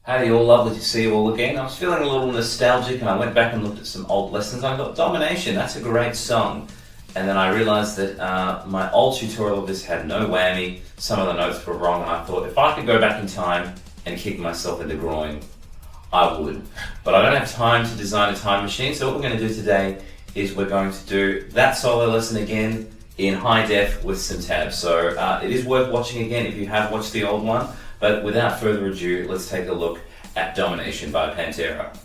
Howdy all, lovely to see you all again. I was feeling a little nostalgic and I went back and looked at some old lessons. I thought, Domination, that's a great song. And then I realised that my old tutorial of this had no whammy, some of the notes were wrong, and I thought if I could go back in time and kick myself in the groin, I would. But I don't have time to design a time machine, so what we're going to do today is we're going to do that solo lesson again in high def with some tabs. So it is worth watching again if you have watched the old one. But without further ado, let's take a look at Domination by Pantera.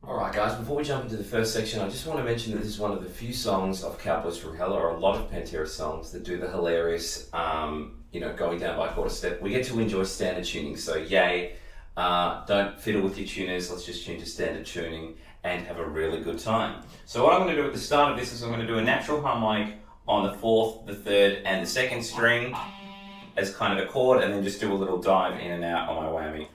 Alright guys, before we jump into the first section, I just want to mention that this is one of the few songs of Cowboys from Hell, or a lot of Pantera songs, that do the hilarious, going down by a quarter step. We get to enjoy standard tuning, so yay, don't fiddle with your tuners, let's just tune to standard tuning and have a really good time. So what I'm going to do at the start of this is I'm going to do a natural harmonic on the 4th, the 3rd and the 2nd string as kind of a chord, and then just do a little dive in and out on my whammy.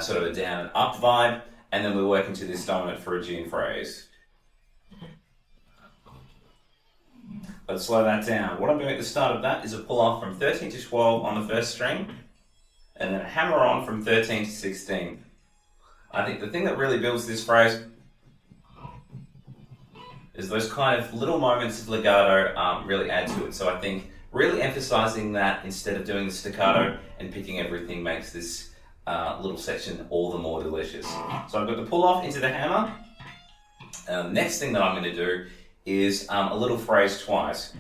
Sort of a down and up vibe, and then we work into this dominant Phrygian phrase. Let's slow that down. What I'm doing at the start of that is a pull off from 13 to 12 on the first string, and then a hammer on from 13 to 16. I think the thing that really builds this phrase is those kind of little moments of legato really add to it. So I think really emphasizing that instead of doing the staccato and picking everything makes this little section all the more delicious. So I've got the pull off into the hammer. Next thing that I'm going to do is a little phrase twice.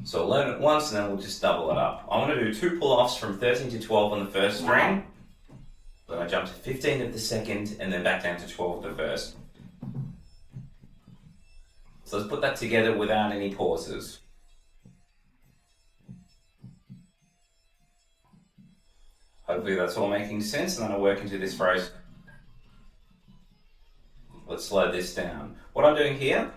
So I'll learn it once and then we'll just double it up. I want to do 2 pull offs from 13 to 12 on the first string. Then I jump to 15 of the second and then back down to 12 of the first. So let's put that together without any pauses. Hopefully that's all making sense, and then I'll work into this phrase. Let's slow this down. What I'm doing here,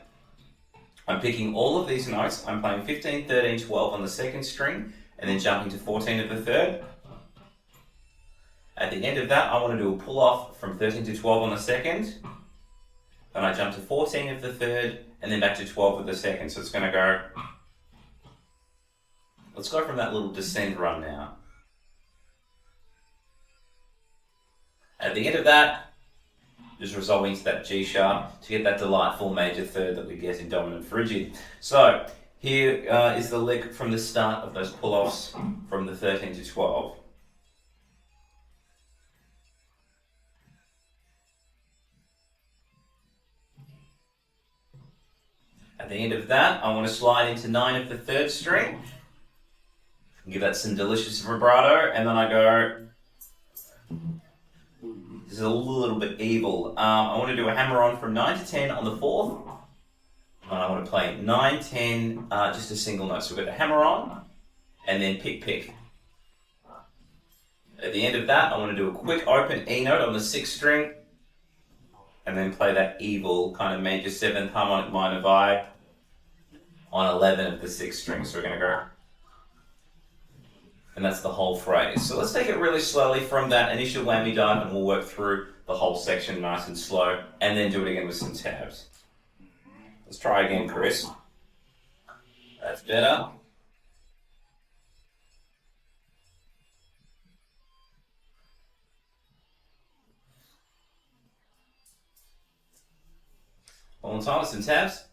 I'm picking all of these notes. I'm playing 15, 13, 12 on the second string, and then jumping to 14 of the third. At the end of that, I want to do a pull off from 13 to 12 on the second. Then I jump to 14 of the third, and then back to 12 of the second. So it's going to go... Let's go from that little descent run now. At the end of that, just resolving to that G sharp to get that delightful major third that we get in dominant Phrygian. So here is the lick from the start of those pull-offs from the 13 to 12. At the end of that, I want to slide into 9 of the 3rd string. Give that some delicious vibrato, and then I go... This is a little bit evil. I want to do a hammer on from 9 to 10 on the 4th. And I want to play 9, 10, just a single note. So we've got the hammer on, and then pick, pick. At the end of that, I want to do a quick open E note on the 6th string, and then play that evil kind of major 7th harmonic minor vibe on 11 of the 6th string. So we're going to go... And that's the whole phrase. So let's take it really slowly from that initial whammy dive, and we'll work through the whole section nice and slow, and then do it again with some tabs. Let's try again, Chris. That's better. One more time with some tabs.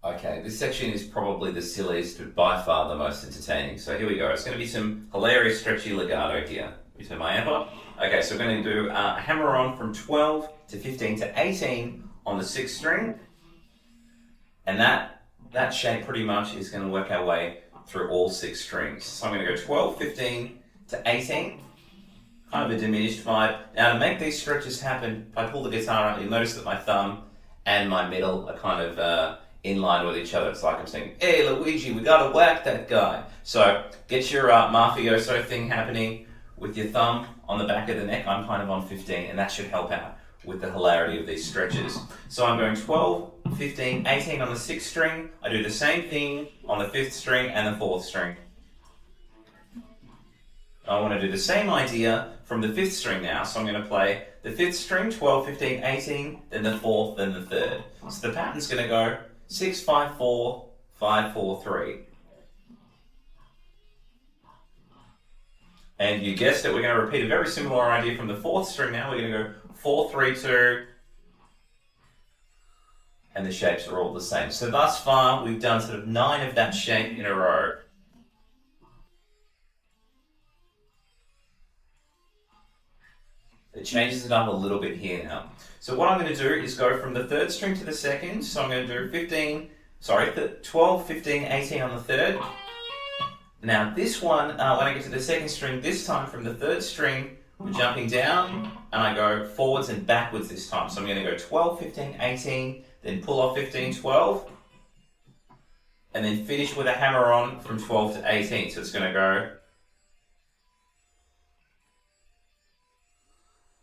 Okay, this section is probably the silliest, but by far the most entertaining. So here we go. It's going to be some hilarious stretchy legato here. You turn my amp up. Okay, so we're going to do a hammer on from 12 to 15 to 18 on the 6th string. And that shape pretty much is going to work our way through all 6 strings. So I'm going to go 12, 15 to 18. Kind of a diminished vibe. Now to make these stretches happen, if I pull the guitar out, you'll notice that my thumb and my middle are kind of in line with each other. It's like I'm saying, hey Luigi, we gotta whack that guy. So get your mafioso thing happening with your thumb on the back of the neck. I'm kind of on 15, and that should help out with the hilarity of these stretches. So I'm going 12, 15, 18 on the 6th string. I do the same thing on the 5th string and the 4th string. I want to do the same idea from the 5th string now. So I'm going to play the 5th string, 12, 15, 18, then the 4th, then the 3rd. So the pattern's going to go 6, 5, 4, 5, 4, 3. And you guessed it, we're going to repeat a very similar idea from the 4th string now. We're going to go 4, 3, 2. And the shapes are all the same. So thus far, we've done sort of 9 of that shape in a row. It changes it up a little bit here now. So what I'm going to do is go from the 3rd string to the 2nd. So I'm going to do 12, 15, 18 on the 3rd. Now this one, when I get to the 2nd string, this time from the 3rd string, we're jumping down and I go forwards and backwards this time. So I'm going to go 12, 15, 18, then pull off 15, 12, and then finish with a hammer on from 12 to 18. So it's going to go,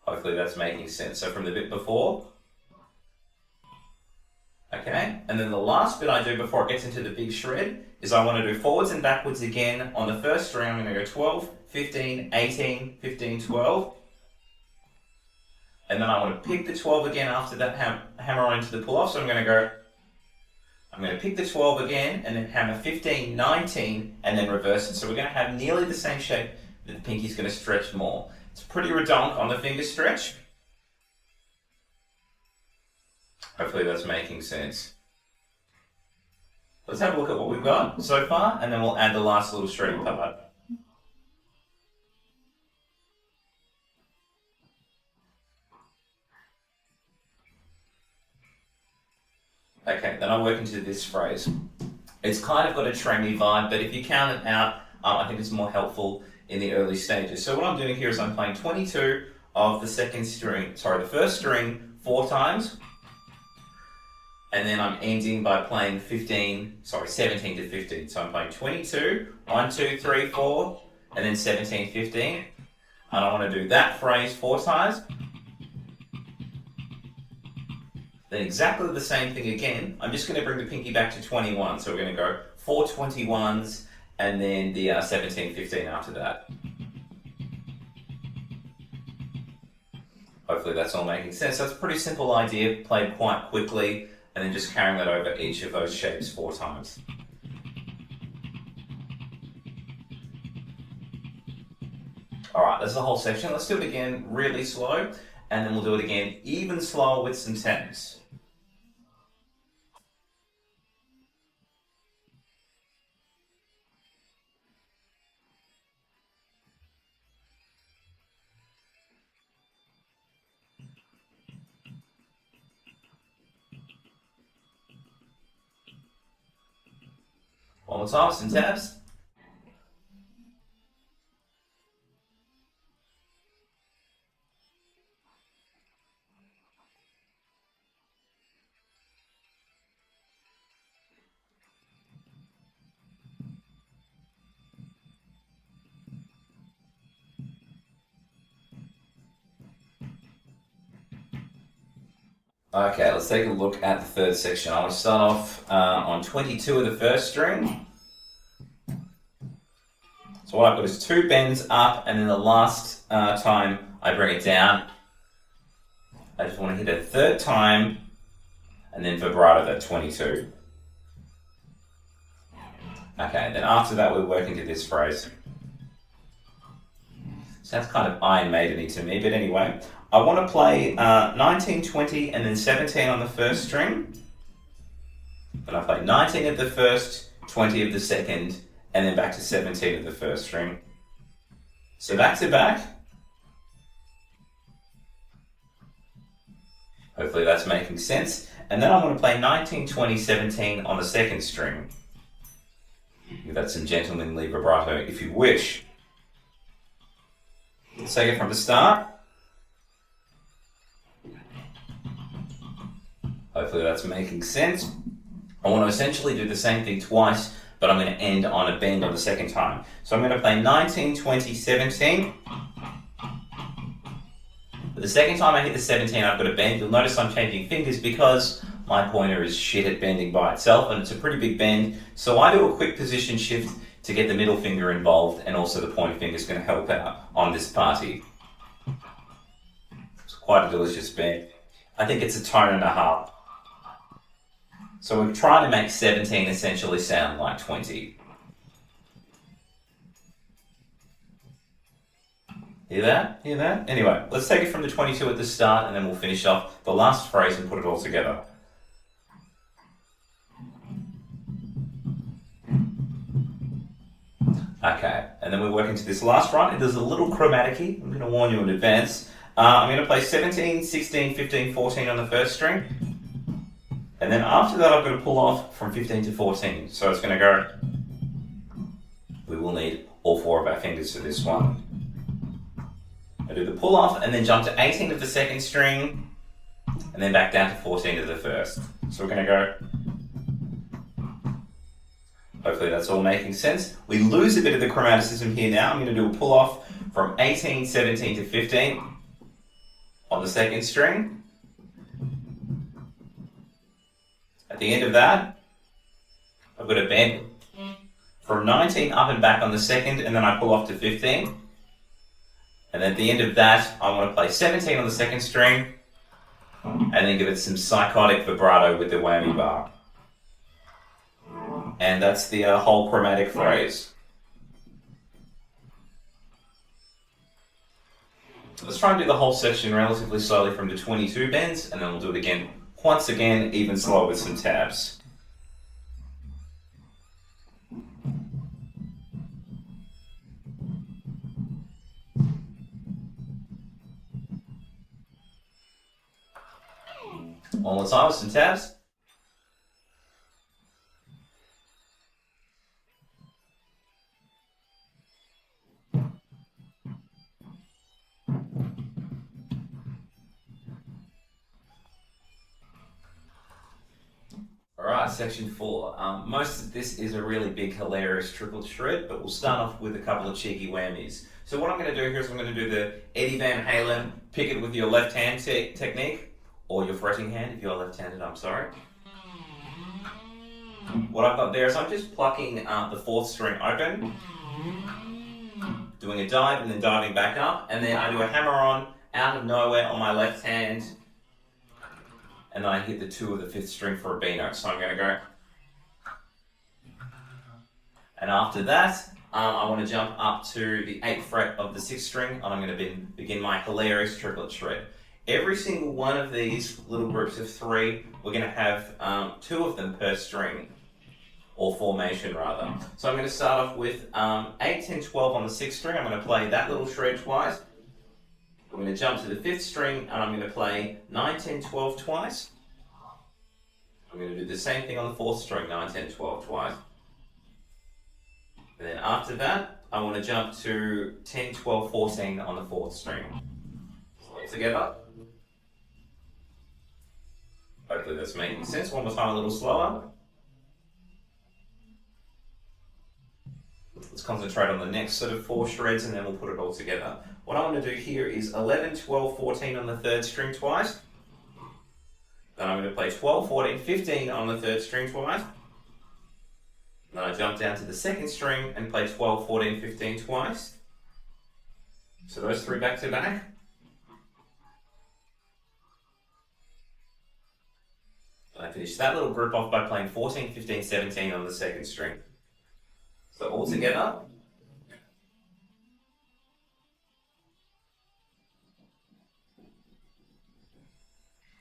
hopefully that's making sense. So from the bit before, okay, and then the last bit I do before it gets into the big shred is I want to do forwards and backwards again. On the 1st string, I'm going to go 12, 15, 18, 15, 12. And then I want to pick the 12 again after that hammer on into the pull-off. So I'm going to pick the 12 again and then hammer 15, 19, and then reverse it. So we're going to have nearly the same shape, but the pinky's going to stretch more. It's pretty redonk on the finger stretch. Hopefully that's making sense. Let's have a look at what we've got so far, and then we'll add the last little shredding part. Okay, then I work into this phrase. It's kind of got a tremmy vibe, but if you count it out, I think it's more helpful in the early stages. So what I'm doing here is I'm playing 22 of the 1st string 4 times. And then I'm ending by playing 17 to 15. So I'm playing 22, 1, 2, 3, 4, and then 17, 15. And I want to do that phrase 4 times. Then exactly the same thing again. I'm just going to bring the pinky back to 21. So we're going to go 4 21s and then the 17, 15 after that. Hopefully that's all making sense. So it's a pretty simple idea, played quite quickly, and then just carrying that over each of those shapes 4 times. Alright, that's the whole section. Let's do it again really slow, and then we'll do it again even slower with some taps. One more time, some taps. Okay, let's take a look at the 3rd section. I want to start off on 22 of the 1st string. So what I've got is 2 bends up, and then the last time I bring it down, I just want to hit a 3rd time, and then vibrato that 22. Okay, then after that we work into this phrase. Sounds kind of Iron Maiden-y to me, but anyway. I want to play 19, 20, and then 17 on the 1st string. Then I play 19 of the 1st, 20 of the 2nd, and then back to 17 of the 1st string. So back to back, Hopefully that's making sense. And then I'm going to play 19, 20, 17 on the second string. Give that some gentlemanly vibrato if you wish. Let's take it from the start. Hopefully that's making sense. I want to essentially do the same thing twice, but I'm going to end on a bend on the second time. So I'm going to play 19, 20, 17. But the second time I hit the 17, I've got a bend. You'll notice I'm changing fingers because my pointer is shit at bending by itself, and it's a pretty big bend. So I do a quick position shift to get the middle finger involved, and also the pointer finger is going to help out on this party. It's quite a delicious bend. I think it's a tone and a half. So we're trying to make 17 essentially sound like 20. Hear that? Hear that? Anyway, let's take it from the 22 at the start, and then we'll finish off the last phrase and put it all together. Okay, and then we work into this last run. It does a little chromatic-y. I'm going to warn you in advance. I'm going to play 17, 16, 15, 14 on the first string. And then after that, I've got to pull off from 15 to 14. So it's going to go... We will need all four of our fingers for this one. I do the pull off and then jump to 18 of the second string. And then back down to 14 of the first. So we're going to go... Hopefully that's all making sense. We lose a bit of the chromaticism here now. I'm going to do a pull off from 18, 17 to 15 on the second string. At the end of that, I've got a bend from 19 up and back on the second, and then I pull off to 15. And at the end of that, I want to play 17 on the second string, and then give it some psychotic vibrato with the whammy bar. And that's the whole chromatic phrase. Let's try and do the whole section relatively slowly from the 22 bends, and then we'll do it again. Once again, even slower with some tabs. One more time with some tabs. Alright, section 4. Most of this is a really big, hilarious triple shred, but we'll start off with a couple of cheeky whammies. So what I'm going to do here is I'm going to do the Eddie Van Halen, pick it with your left hand technique, or your fretting hand if you're left-handed, I'm sorry. What I've got there is I'm just plucking the fourth string open, doing a dive and then diving back up, and then I do a hammer on out of nowhere on my left hand, and then I hit the 2 of the 5th string for a B note. So I'm going to go. And after that, I want to jump up to the 8th fret of the 6th string, and I'm going to begin my hilarious triplet shred. Every single one of these little groups of 3, we're going to have 2 of them per string, or formation rather. So I'm going to start off with 8, 10, 12 on the 6th string. I'm going to play that little shred twice. I'm going to jump to the 5th string, and I'm going to play 9, 10, 12 twice. I'm going to do the same thing on the 4th string, 9, 10, 12 twice. And then after that, I want to jump to 10, 12, 14 on the 4th string. All together. Hopefully that's making sense. One more time, a little slower. Let's concentrate on the next sort of 4 shreds, and then we'll put it all together. What I want to do here is 11, 12, 14 on the 3rd string twice. Then I'm going to play 12, 14, 15 on the 3rd string twice. Then I jump down to the 2nd string and play 12, 14, 15 twice. So those 3 back to back. And I finish that little group off by playing 14, 15, 17 on the 2nd string. So all together.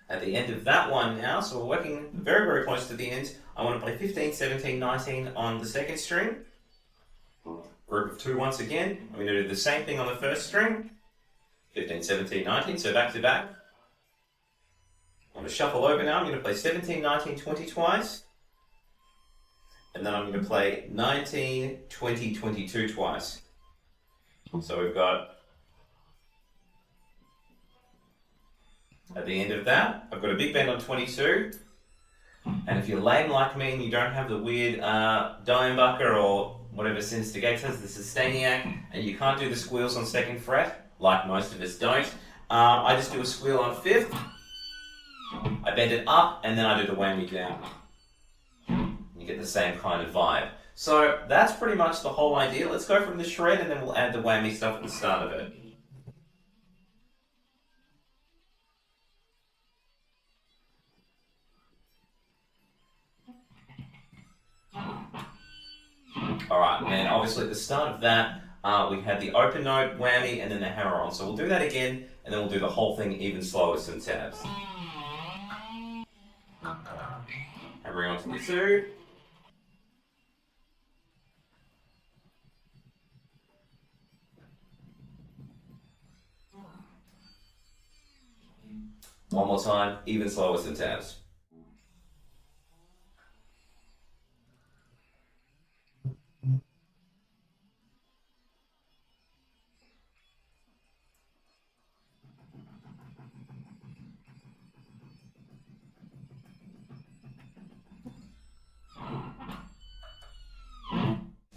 At the end of that one now, so we're working very, very close to the end. I want to play 15, 17, 19 on the 2nd string. Group of 2 once again. I'm going to do the same thing on the 1st string. 15, 17, 19, so back to back. going to shuffle over now. I'm going to play 17, 19, 20 twice. And then I'm going to play 19, 20, 22 twice. So we've got, at the end of that, I've got a big bend on 22. And if you're lame like me and you don't have the weird Diambucker or whatever Synstigators, the Sustainiac, and you can't do the squeals on second fret, like most of us don't, I just do a squeal on fifth, I bend it up, and then I do the whammy down. You get the same kind of vibe. So that's pretty much the whole idea. Let's go from the shred and then we'll add the whammy stuff at the start of it. Alright, and obviously at the start of that, we had the open note, whammy, and then the hammer on. So we'll do that again, and then we'll do the whole thing even slower with some tabs. Hammering onto the two. One more time, even slower with some tabs.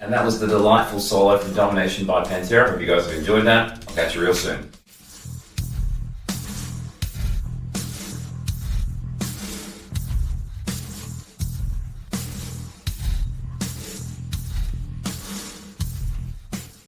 And that was the delightful solo from Domination by Pantera. Hope you guys have enjoyed that. I'll catch you real soon.